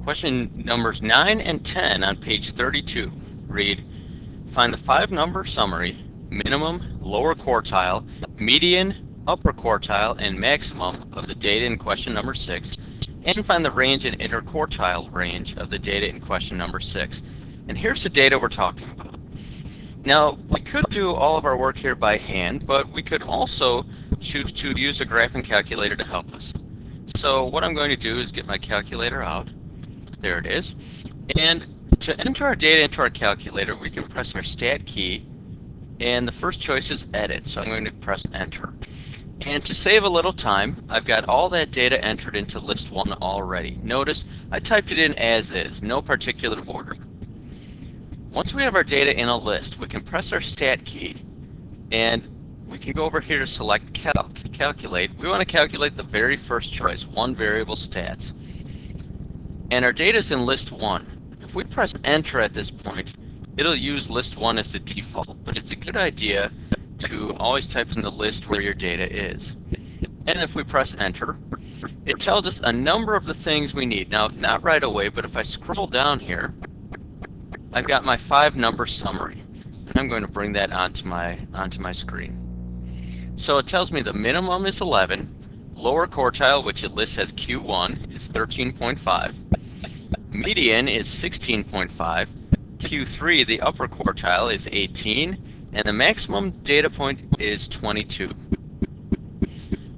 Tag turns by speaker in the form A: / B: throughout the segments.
A: Question numbers 9 and 10 on page 32 read, find the 5-number summary, minimum, lower quartile, median, upper quartile, and maximum of the data in question number 6, and find the range and interquartile range of the data in question number 6. And here's the data we're talking about. Now, we could do all of our work here by hand, but we could also choose to use a graphing calculator to help us. So what I'm going to do is get my calculator out. There it is. And to enter our data into our calculator, we can press our Stat key, and the first choice is Edit, so I'm going to press Enter. And to save a little time, I've got all that data entered into List 1 already. Notice I typed it in as is, no particular order. Once we have our data in a list, we can press our Stat key, and we can go over here to select Calculate. We want to calculate the very first choice, one variable stats. And our data is in List 1. If we press Enter at this point, it'll use List 1 as the default, but it's a good idea to always type in the list where your data is. And if we press Enter, it tells us a number of the things we need. Now, not right away, but if I scroll down here, I've got my 5-number summary. And I'm going to bring that onto my screen. So it tells me the minimum is 11, lower quartile, which it lists as Q1, is 13.5. Median is 16.5. Q3, the upper quartile, is 18. And the maximum data point is 22.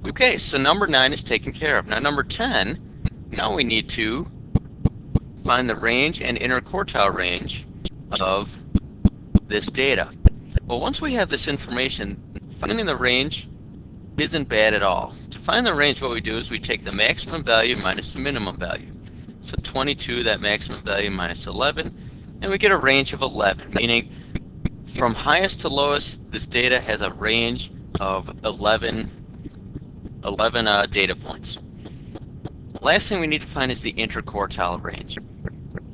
A: Okay, so number 9 is taken care of. Now number 10, now we need to find the range and interquartile range of this data. Well, once we have this information, finding the range isn't bad at all. To find the range, what we do is we take the maximum value minus the minimum value. So 22, that maximum value, minus 11, and we get a range of 11, meaning from highest to lowest, this data has a range of 11 data points. Last thing we need to find is the interquartile range.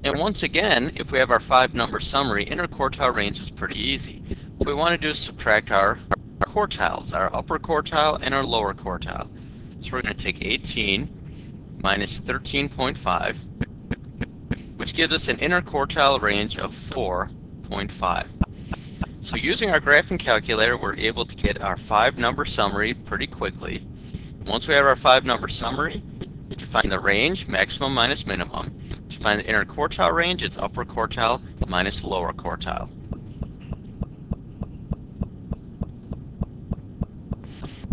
A: And once again, if we have our 5-number summary, interquartile range is pretty easy. What we want to do is subtract our quartiles, our upper quartile and our lower quartile. So we're going to take 18 minus 13.5, which gives us an interquartile range of 4.5. So using our graphing calculator, we're able to get our 5-number summary pretty quickly. Once we have our 5-number summary, to find the range, maximum minus minimum. To find the interquartile range, it's upper quartile minus lower quartile.